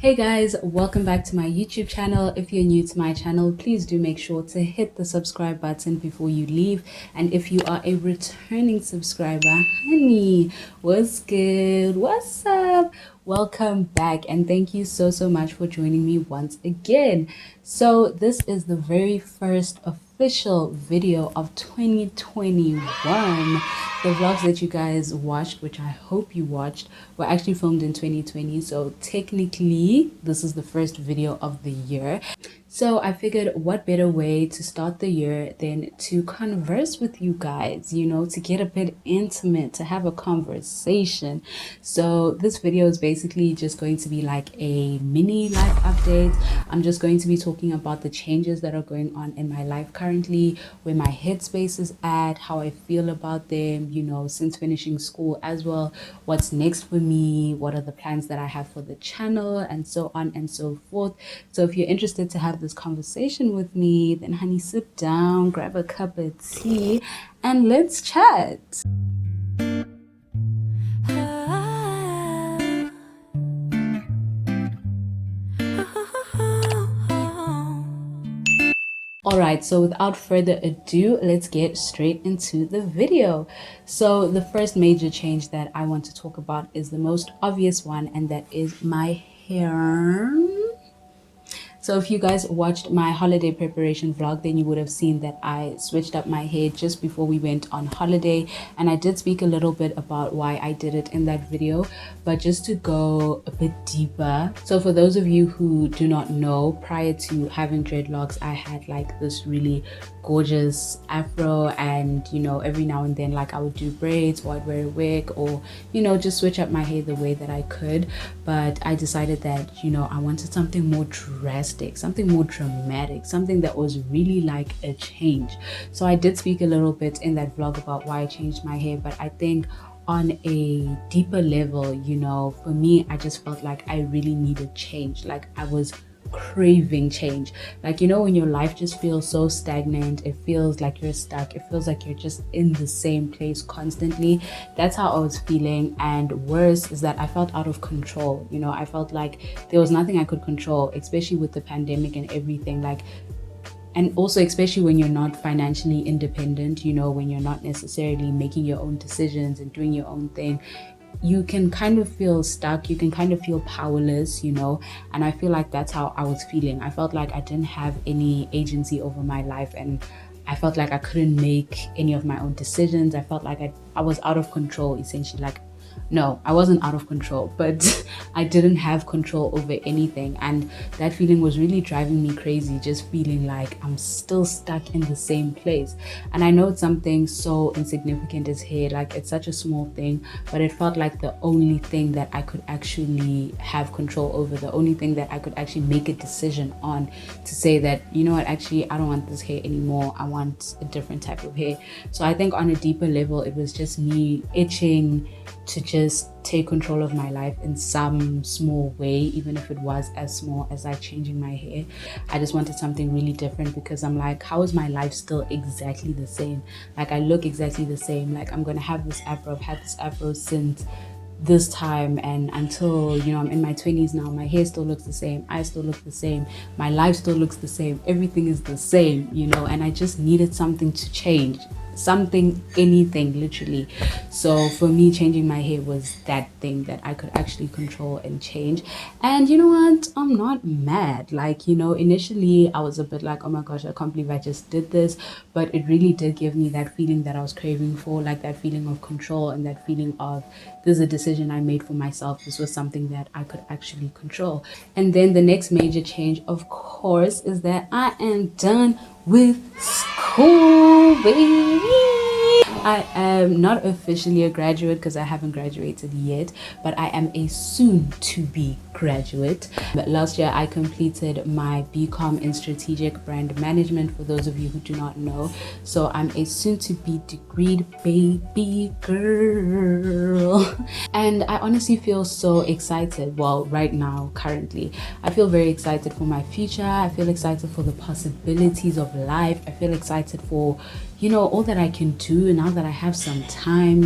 Hey guys, welcome back to my YouTube channel. If you're new to my channel, please do make sure to hit the subscribe button before you leave. And if you are a returning subscriber, honey, what's good? What's up? Welcome back and thank you so much for joining me once again. So this is the very first official video of 2021. The vlogs that you guys watched, which I hope you watched, were actually filmed in 2020. So technically, this is the first video of the year. So I figured what better way to start the year than to converse with you guys, you know, to get a bit intimate, to have a conversation. So this video is basically just going to be like a mini life update. I'm just going to be talking about the changes that are going on in my life currently, where my headspace is at, how I feel about them, you know, since finishing school as well, what's next for me, what are the plans that I have for the channel, and so on and so forth. So if you're interested to have this conversation with me, then honey, sit down, grab a cup of tea, and let's chat. Alright, so without further ado, let's get straight into the video. So the first major change that I want to talk about is the most obvious one, and that is my hair. So if you guys watched my holiday preparation vlog, then you would have seen that I switched up my hair just before we went on holiday, and I did speak a little bit about why I did it in that video. But just to go a bit deeper, so for those of you who do not know, prior to having dreadlocks, I had like this really gorgeous afro, and you know, every now and then like I would do braids, or I'd wear a wig, or you know, just switch up my hair the way that I could. But I decided that, you know, I wanted something more drastic, something more dramatic, something that was really like a change. So I did speak a little bit in that vlog about why I changed my hair, but I think on a deeper level, you know, for me, I just felt like I really needed change. Like I was craving change. Like, you know, when your life just feels so stagnant, it feels like you're stuck, it feels like you're just in the same place constantly. That's how I was feeling. And worse is that I felt out of control. You know, I felt like there was nothing I could control, especially with the pandemic and everything. Like, and also especially when you're not financially independent, you know, when you're not necessarily making your own decisions and doing your own thing, you can kind of feel stuck, you can kind of feel powerless, you know. And I feel like that's how I was feeling. I felt like I didn't have any agency over my life, and I felt like I couldn't make any of my own decisions. I felt like I was out of control, essentially. Like, no, I wasn't out of control, but I didn't have control over anything. And that feeling was really driving me crazy, just feeling like I'm still stuck in the same place. And I know it's something so insignificant as hair, like it's such a small thing, but it felt like the only thing that I could actually have control over, the only thing that I could actually make a decision on, to say that, you know what, actually I don't want this hair anymore, I want a different type of hair. So I think on a deeper level, it was just me itching to just take control of my life in some small way, even if it was as small as like changing my hair. I just wanted something really different, because I'm like, how is my life still exactly the same? Like I look exactly the same. Like I'm gonna have this afro, I've had this afro since this time, and until, you know, I'm in my 20s now, my hair still looks the same, I still look the same, my life still looks the same, everything is the same, you know. And I just needed something to change, something, anything, literally. So for me, changing my hair was that thing that I could actually control and change. And you know what, I'm not mad. Like, you know, initially I was a bit like, oh my gosh, I can't believe I just did this, but it really did give me that feeling that I was craving for, like that feeling of control, and that feeling of, this is a decision I made for myself, this was something that I could actually control. And then the next major change, of course, is that I am done with school, baby. I am not officially a graduate because I haven't graduated yet, but I am a soon-to-be graduate. But last year I completed my BCom in strategic brand management, for those of you who do not know. So I'm a soon-to-be degreed baby girl. And I honestly feel so excited. Well, right now, currently, I feel very excited for my future. I feel excited for the possibilities of life. I feel excited for, all that I can do now that I have some time,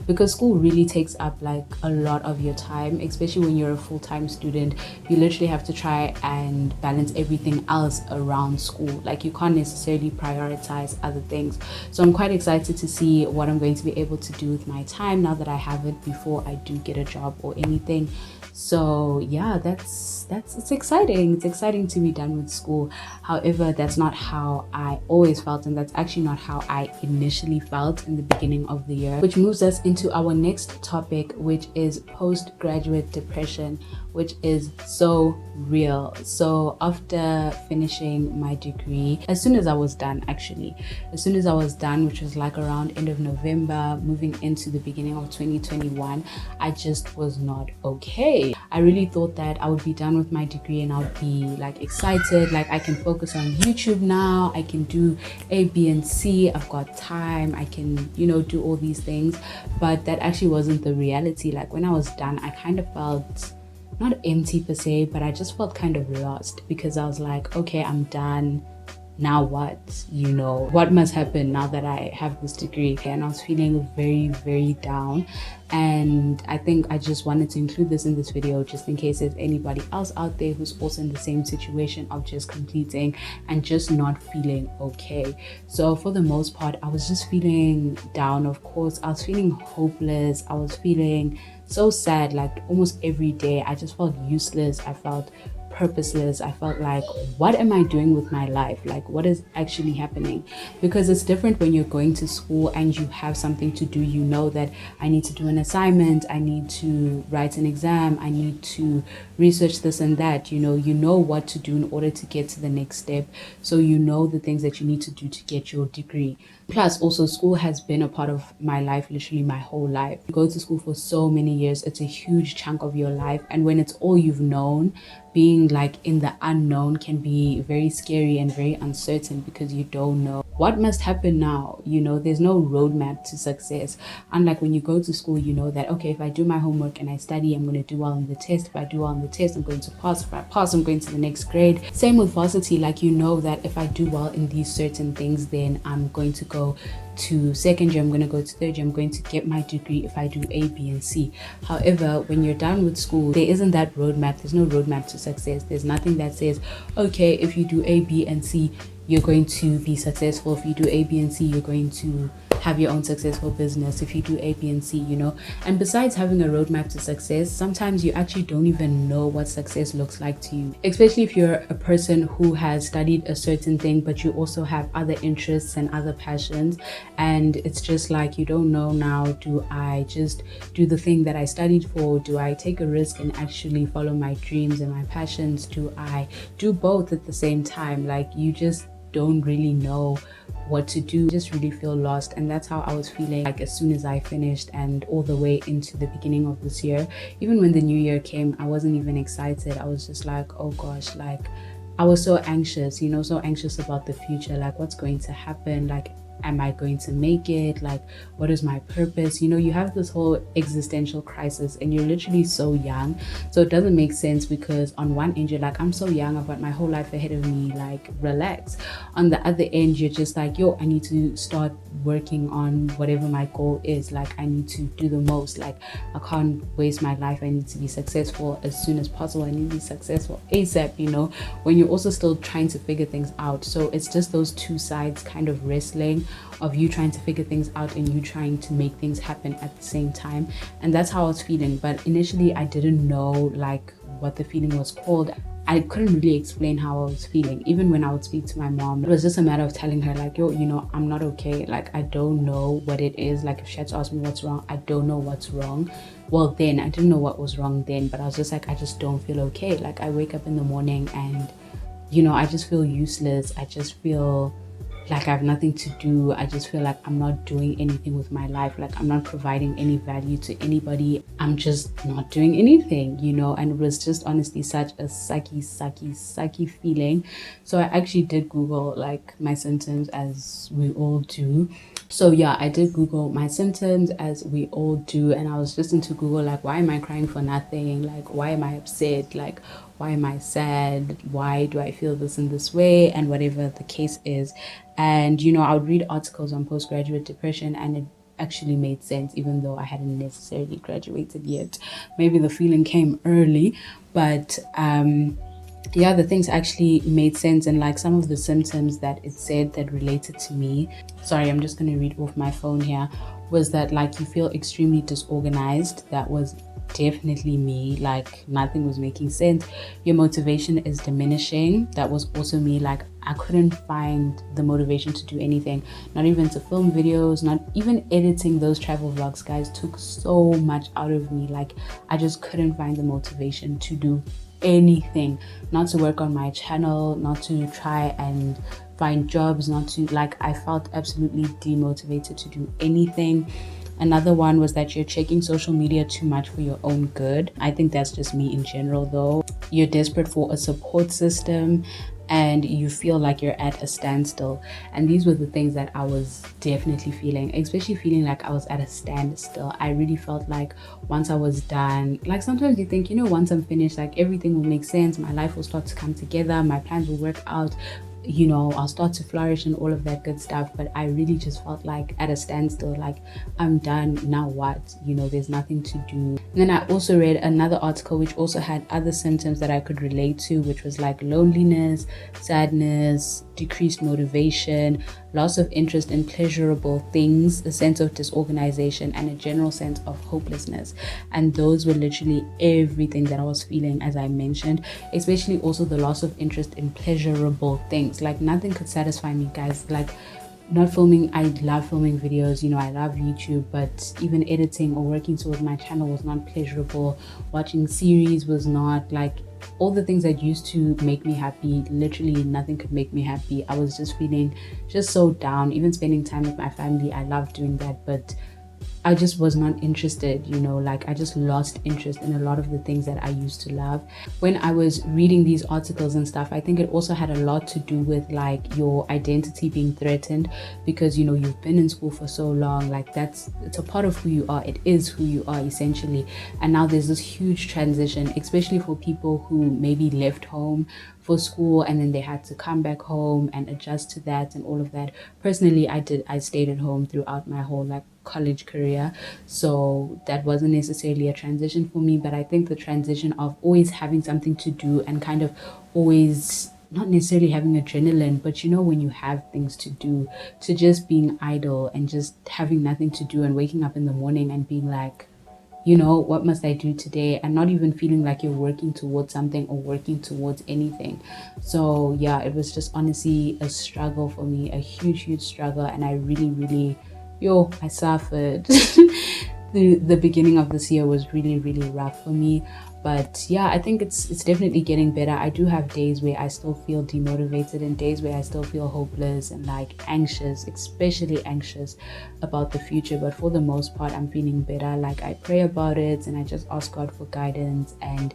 because school really takes up like a lot of your time, especially when you're a full-time student. You literally have to try and balance everything else around school. Like you can't necessarily prioritize other things. So I'm quite excited to see what I'm going to be able to do with my time now that I have it before I do get a job or anything. So yeah, it's exciting. It's exciting to be done with school. However, that's not how I always felt, and that's actually not how I initially felt in the beginning of the year. Which moves us into our next topic, which is postgraduate depression, which is so real. So after finishing my degree, as soon as I was done, which was like around end of November, moving into the beginning of 2021, I just was not okay. I really thought that I would be done with my degree and I would be like excited, like I can focus on YouTube now, I can do A, B, and C, I've got time, I can, do all these things. But that actually wasn't the reality. Like when I was done, I kind of felt not empty per se, but I just felt kind of lost, because I was like, okay, I'm done. Now what? What must happen now that I have this degree? And I was feeling very, very down. And I think I just wanted to include this in this video just in case there's anybody else out there who's also in the same situation of just completing and just not feeling okay. So for the most part, I was just feeling down. Of course, I was feeling hopeless. I was feeling so sad, like almost every day. I just felt useless. I felt purposeless. I felt like, what am I doing with my life? Like, what is actually happening? Because it's different when you're going to school and you have something to do. You know that I need to do an assignment, I need to write an exam, I need to research this and that. You know what to do in order to get to the next step. So you know the things that you need to do to get your degree. Plus, also, school has been a part of my life, literally my whole life. You go to school for so many years, it's a huge chunk of your life. And when it's all you've known, being like in the unknown can be very scary and very uncertain, because you don't know what must happen now. There's no roadmap to success. Unlike when you go to school, you know that, okay, if I do my homework and I study, I'm going to do well on the test. If I do well on the test, I'm going to pass. If I pass, I'm going to the next grade. Same with varsity. Like, that if I do well in these certain things, then I'm going to go to second year, I'm going to go to third year, I'm going to get my degree if I do A, B, and C. However, when you're done with school, there isn't that roadmap. There's no roadmap to success. There's nothing that says, okay, if you do A, B, and C, you're going to be successful. If you do A, B, and C, you're going to have your own successful business. If you do A, B, and C, and besides having a roadmap to success, sometimes you actually don't even know what success looks like to you, especially if you're a person who has studied a certain thing, but you also have other interests and other passions. And it's just like, you don't know now, do I just do the thing that I studied for? Do I take a risk and actually follow my dreams and my passions? Do I do both at the same time? Like, you just don't really know what to do, just really feel lost. And that's how I was feeling, like as soon as I finished and all the way into the beginning of this year. Even when the new year came, I wasn't even excited. I was just like, oh gosh, like I was so anxious, so anxious about the future, like what's going to happen, like am I going to make it? Like, what is my purpose? You have this whole existential crisis, and you're literally so young. So it doesn't make sense, because on one end, you're like, I'm so young, I've got my whole life ahead of me, like, relax. On the other end, you're just like, yo, I need to start working on whatever my goal is. Like, I need to do the most. Like, I can't waste my life. I need to be successful as soon as possible. I need to be successful ASAP, when you're also still trying to figure things out. So it's just those two sides kind of wrestling, of you trying to figure things out and you trying to make things happen at the same time. And that's how I was feeling. But initially I didn't know like what the feeling was called. I couldn't really explain how I was feeling. Even when I would speak to my mom, it was just a matter of telling her like, yo, I'm not okay. Like, I don't know what it is. Like, if she had to ask me what's wrong, I don't know what's wrong. Well, then I didn't know what was wrong then, but I was just like, I just don't feel okay. Like, I wake up in the morning and I just feel useless. I just feel like I have nothing to do. I just feel like I'm not doing anything with my life. Like, I'm not providing any value to anybody. I'm just not doing anything, and it was just honestly such a sucky feeling. So I actually did Google like my symptoms, as we all do. So yeah, I did Google my symptoms, as we all do, and I was just into Google like, why am I crying for nothing? Like, why am I upset? Like, why am I sad? Why do I feel this in this way? And whatever the case is. And, you know, I would read articles on postgraduate depression, and it actually made sense, even though I hadn't necessarily graduated yet. Maybe the feeling came early, but yeah, the things actually made sense. And like some of the symptoms that it said that related to me, sorry, I'm just going to read off my phone here, was that like you feel extremely disorganized. That was definitely me. Like nothing was making sense. Your motivation is diminishing. That was also me. Like I couldn't find the motivation to do anything, not even to film videos, not even editing those travel vlogs, guys, took so much out of me. Like I just couldn't find the motivation to do anything, not to work on my channel, not to try and find jobs, not to, like, I felt absolutely demotivated to do anything. Another one was that you're checking social media too much for your own good. I think that's just me in general though. You're desperate for a support system and you feel like you're at a standstill. And these were the things that I was definitely feeling, especially feeling like I was at a standstill. I really felt like once I was done, like sometimes you think, you know, once I'm finished, like everything will make sense, my life will start to come together, my plans will work out, you know, I'll start to flourish and all of that good stuff. But I really just felt like at a standstill, like I'm done, now what? You know, there's nothing to do. And then I also read another article which also had other symptoms that I could relate to, which was like loneliness, sadness, decreased motivation, loss of interest in pleasurable things, a sense of disorganization, and a general sense of hopelessness. And those were literally everything that I was feeling, as I mentioned, especially also the loss of interest in pleasurable things. Like nothing could satisfy me, guys. Like not filming, I love filming videos, you know, I love YouTube, but even editing or working towards my channel was not pleasurable. Watching series was not, like, all the things that used to make me happy, literally nothing could make me happy. I was just feeling just so down. Even spending time with my family, I love doing that, but I just was not interested, you know, like I just lost interest in a lot of the things that I used to love. When I was reading these articles and stuff, I think it also had a lot to do with like your identity being threatened, because, you know, you've been in school for so long, like it's a part of who you are. It is who you are essentially. And now there's this huge transition, especially for people who maybe left home for school and then they had to come back home and adjust to that and all of that. Personally, I stayed at home throughout my whole like college career, so that wasn't necessarily a transition for me. But I think the transition of always having something to do and kind of always not necessarily having adrenaline, but you know, when you have things to do, to just being idle and just having nothing to do and waking up in the morning and being like, you know, what must I do today? And not even feeling like you're working towards something or working towards anything. So yeah, it was just honestly a struggle for me, a huge struggle. And I really, I suffered. The beginning of this year was really rough for me. But yeah, I think it's definitely getting better. I do have days where I still feel demotivated and days where I still feel hopeless and like anxious, especially anxious about the future. But for the most part, I'm feeling better. Like I pray about it and I just ask God for guidance, and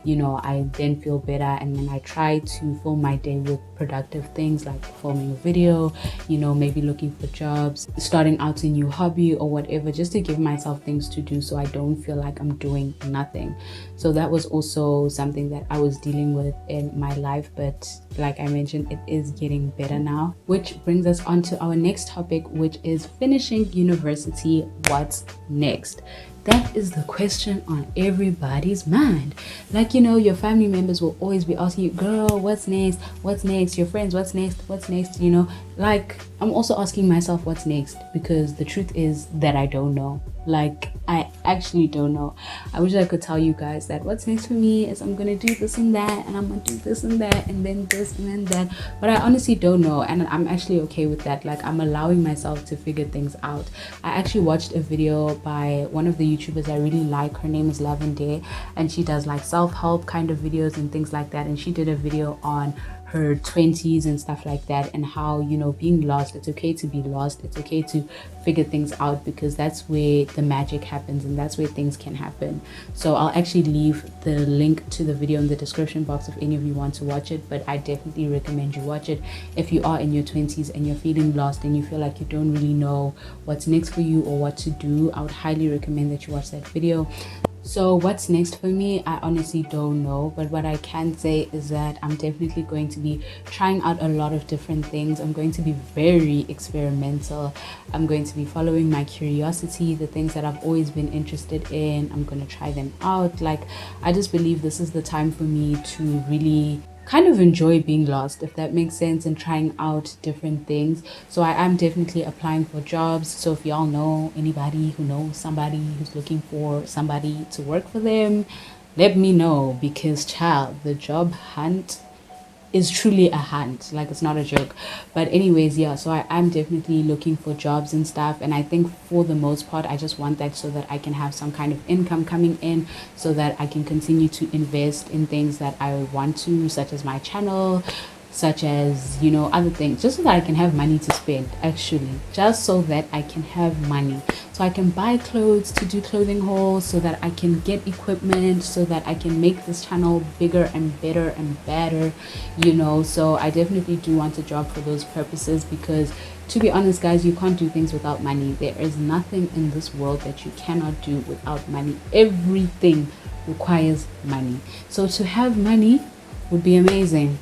you know, I then feel better, and then I try to fill my day with productive things like filming a video, you know, maybe looking for jobs, starting out a new hobby or whatever, just to give myself things to do so I don't feel like I'm doing nothing. So that was also something that I was dealing with in my life, but like I mentioned, it is getting better now. Which brings us on to our next topic, which is finishing university. What's next? That is the question on everybody's mind. Like, you know, your family members will always be asking you, girl, what's next? What's next? Your friends, what's next? What's next? You know, like I'm also asking myself what's next, because the truth is that I don't know. Like I actually don't know. I wish I could tell you guys that what's next for me is I'm gonna do this and that, and I'm gonna do this and that, and then this and then that, but I honestly don't know, and I'm actually okay with that. Like I'm allowing myself to figure things out. I actually watched a video by one of the YouTubers I really like. Her name is Lavender, and she does like self-help kind of videos and things like that, and she did a video on her 20s and stuff like that, and how, you know, being lost, it's okay to be lost, it's okay to figure things out, because that's where the magic happens and that's where things can happen. So I'll actually leave the link to the video in the description box if any of you want to watch it, but I definitely recommend you watch it if you are in your 20s and you're feeling lost and you feel like you don't really know what's next for you or what to do. I would highly recommend that you watch that video. So what's next for me, I honestly don't know, but what I can say is that I'm definitely going to be trying out a lot of different things. I'm going to be very experimental. I'm going to be following my curiosity, the things that I've always been interested in. I'm going to try them out. Like, I just believe this is the time for me to really kind of enjoy being lost, if that makes sense, and trying out different things. So I am definitely applying for jobs. So if y'all know anybody who knows somebody who's looking for somebody to work for them, let me know, because child, the job hunt is truly a hunt, like it's not a joke. But anyways, yeah, so I'm definitely looking for jobs and stuff, and I think for the most part I just want that so that I can have some kind of income coming in, so that I can continue to invest in things that I want to, such as my channel, such as, you know, other things, just so that I can have money to spend, actually, just so that I can have money, so I can buy clothes to do clothing hauls, so that I can get equipment, so that I can make this channel bigger and better and better, you know. So I definitely do want a job for those purposes, because to be honest guys, you can't do things without money. There is nothing in this world that you cannot do without money. Everything requires money, so to have money would be amazing.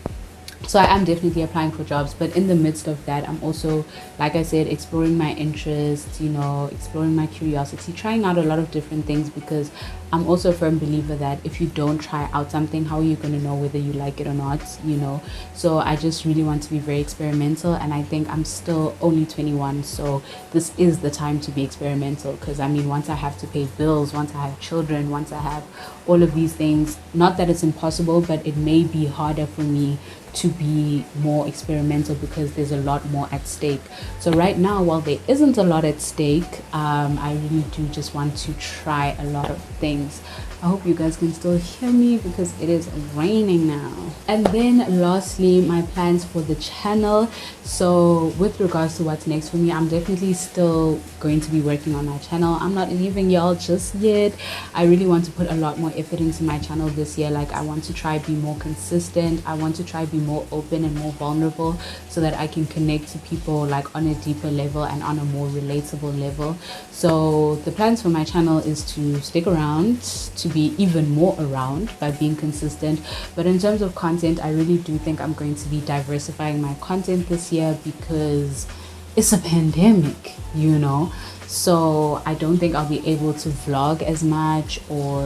So I am definitely applying for jobs, but in the midst of that, I'm also, like I said, exploring my interests, you know, exploring my curiosity, trying out a lot of different things, because I'm also a firm believer that if you don't try out something, how are you going to know whether you like it or not, you know. So I just really want to be very experimental, and I think I'm still only 21, so this is the time to be experimental, because I mean, once I have to pay bills, once I have children, once I have all of these things, not that it's impossible, but it may be harder for me to be more experimental, because there's a lot more at stake. So right now, while there isn't a lot at stake, I really do just want to try a lot of things. I hope you guys can still hear me, because it is raining now. And then lastly, my plans for the channel. So with regards to what's next for me, I'm definitely still going to be working on my channel. I'm not leaving y'all just yet. I really want to put a lot more effort into my channel this year. Like, I want to try be more consistent. I want to try be more open and more vulnerable, so that I can connect to people like on a deeper level and on a more relatable level. So the plans for my channel is to stick around, to be even more around by being consistent. But in terms of content, I really do think I'm going to be diversifying my content this year, because it's a pandemic, you know. So I don't think I'll be able to vlog as much, or,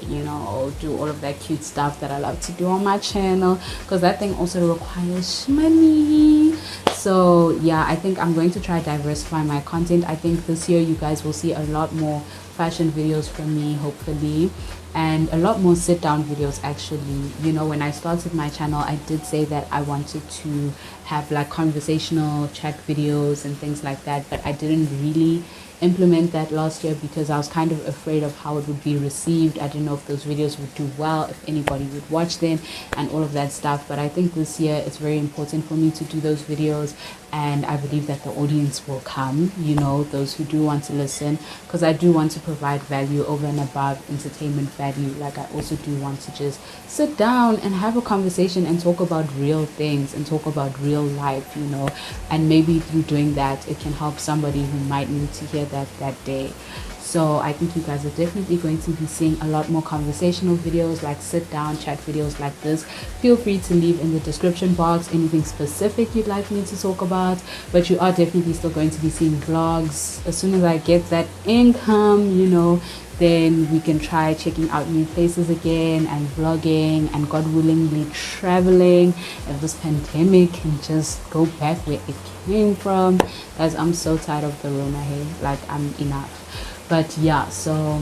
you know, do all of that cute stuff that I love to do on my channel, because that thing also requires money. So yeah, I think I'm going to try diversify my content. I think this year you guys will see a lot more fashion videos from me, hopefully, and a lot more sit down videos. Actually, you know, when I started my channel, I did say that I wanted to have like conversational chat videos and things like that, but I didn't really implement that last year, because I was kind of afraid of how it would be received. I didn't know if those videos would do well, if anybody would watch them, and all of that stuff. But I think this year it's very important for me to do those videos, and I believe that the audience will come, you know, those who do want to listen, because I do want to provide value over and above entertainment value. Like, I also do want to just sit down and have a conversation and talk about real things and talk about real life, you know, and maybe through doing that it can help somebody who might need to hear that day. So I think you guys are definitely going to be seeing a lot more conversational videos, like sit down chat videos like this. Feel free to leave in the description box anything specific you'd like me to talk about, but you are definitely still going to be seeing vlogs. As soon as I get that income, you know, then we can try checking out new places again, and vlogging, and God willingly traveling, if this pandemic can just go back where it came from. Guys, I'm so tired of the Rona here. Like, I'm enough. But yeah, so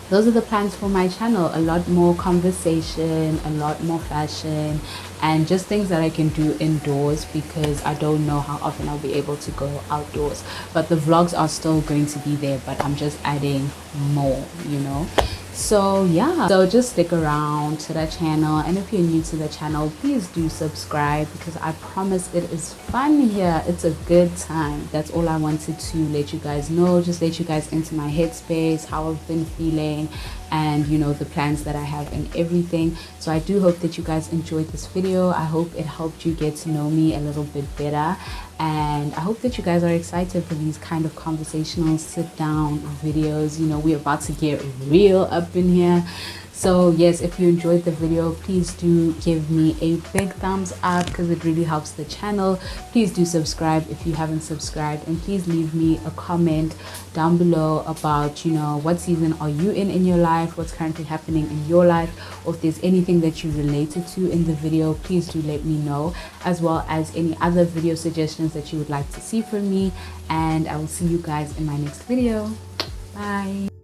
those are the plans for my channel. A lot more conversation, a lot more fashion, and just things that I can do indoors, because I don't know how often I'll be able to go outdoors. But the vlogs are still going to be there, but I'm just adding more, you know. So yeah, so just stick around to the channel, and if you're new to the channel, please do subscribe, because I promise it is fun here. It's a good time. That's all I wanted to let you guys know, just let you guys into my headspace, how I've been feeling, and you know, the plans that I have and everything. So I do hope that you guys enjoyed this video. I hope it helped you get to know me a little bit better, and I hope that you guys are excited for these kind of conversational sit down videos. You know, we're about to get real up in here. So yes, if you enjoyed the video, please do give me a big thumbs up because it really helps the channel. Please do subscribe if you haven't subscribed, and please leave me a comment down below about, you know, what season are you in your life, what's currently happening in your life, or if there's anything that you related to in the video, please do let me know, as well as any other video suggestions that you would like to see from me. And I will see you guys in my next video. Bye.